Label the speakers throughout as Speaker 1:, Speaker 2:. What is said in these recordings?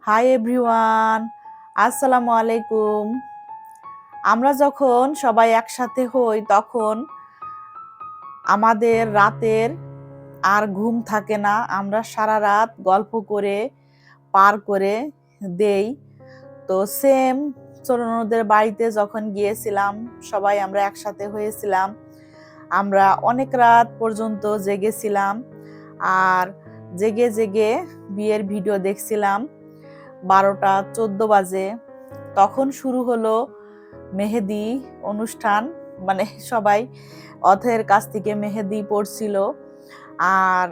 Speaker 1: Hi everyone, আসসালামু আলাইকুম। আমরা যখন সবাই একসাথে হই তখন আমাদের রাতের আর ঘুম থাকে না। আমরা সারা রাত গল্প করে পার করে দেই। তো সেম ছোট ননদের বাড়িতে যখন গিয়েছিলাম, সবাই আমরা একসাথে হয়েছিলাম। আমরা অনেক রাত পর্যন্ত জেগেছিলাম আর জেগে জেগে বিয়ের ভিডিও দেখছিলাম। 12টা 14 বাজে তখন শুরু হলো মেহেদি অনুষ্ঠান। মানে সবাই অথের কাছ থেকে মেহেদি পড়ছিল আর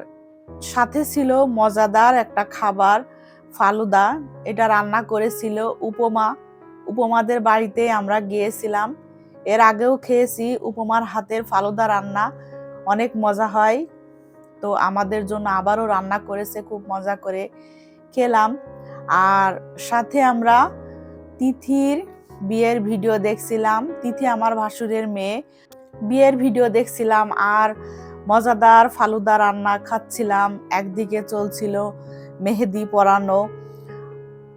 Speaker 1: সাথে ছিল মজাদার একটা খাবার, ফালুদা। এটা রান্না করেছিল উপমা। উপমাদের বাড়িতে আমরা গিয়েছিলাম, এর আগেও খেয়েছি উপমার হাতের ফালুদা রান্না, অনেক মজা হয়। তো আমাদের জন্য আবারও রান্না করেছে, খুব মজা করে খেলাম। আর সাথে আমরা তিথির বিয়ের ভিডিও দেখছিলাম। তিথি আমার ভাসুরের মেয়ে, বিয়ের ভিডিও দেখছিলাম আর মজাদার ফালুদা রান্না খাচ্ছিলাম। একদিকে চলছিল মেহেদি পরানো।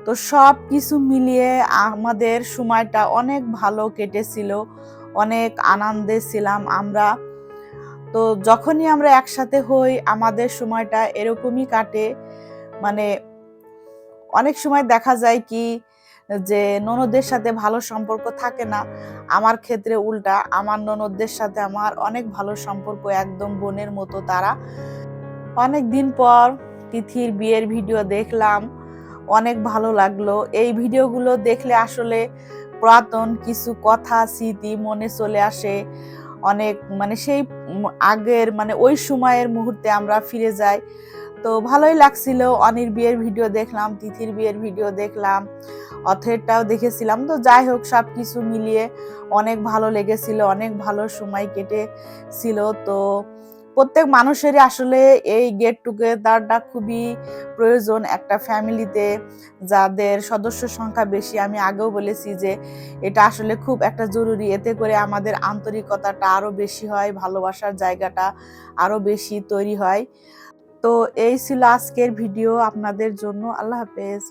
Speaker 1: তো সব কিছু মিলিয়ে আমাদের সময়টা অনেক ভালো কেটেছিল, অনেক আনন্দে ছিলাম আমরা। তো যখনই আমরা একসাথে হই আমাদের সময়টা এরকমই কাটে। মানে অনেক সময় দেখা যায় কি যে ননদের সাথে ভালো সম্পর্ক থাকে না। আমার ক্ষেত্রে উল্টা, আমার ননদদের সাথে আমার অনেক ভালো সম্পর্ক, একদম বোনের মতো তারা। অনেক দিন পর তিথির বিয়ের ভিডিও দেখলাম, অনেক ভালো লাগলো। এই ভিডিওগুলো দেখলে আসলে পুরাতন কিছু কথা স্মৃতি মনে চলে আসে। অনেক সেই আগের ওই সময়ের মুহূর্তে আমরা ফিরে যাই। তো ভালোই লাগছিল। অনির বিয়ের ভিডিও দেখলাম, তিথির বিয়ের ভিডিও দেখলাম, অথেরটাও দেখেছিলাম। তো যাই হোক, সবকিছু মিলিয়ে অনেক ভালো লেগেছিল, অনেক ভালো সময় কেটেছিল। তো প্রত্যেক মানুষেরই আসলে এই গেট টুগেদারটা খুবই প্রয়োজন একটা ফ্যামিলিতে, যাদের সদস্য সংখ্যা বেশি। আমি আগেও বলেছি যে এটা আসলে খুব একটা জরুরি। এতে করে আমাদের আন্তরিকতাটা আরো বেশি হয়, ভালোবাসার জায়গাটা আরো বেশি তৈরি হয়। তো এই ছিল আজকের ভিডিও আপনাদের জন্য। আল্লাহ হাফেজ।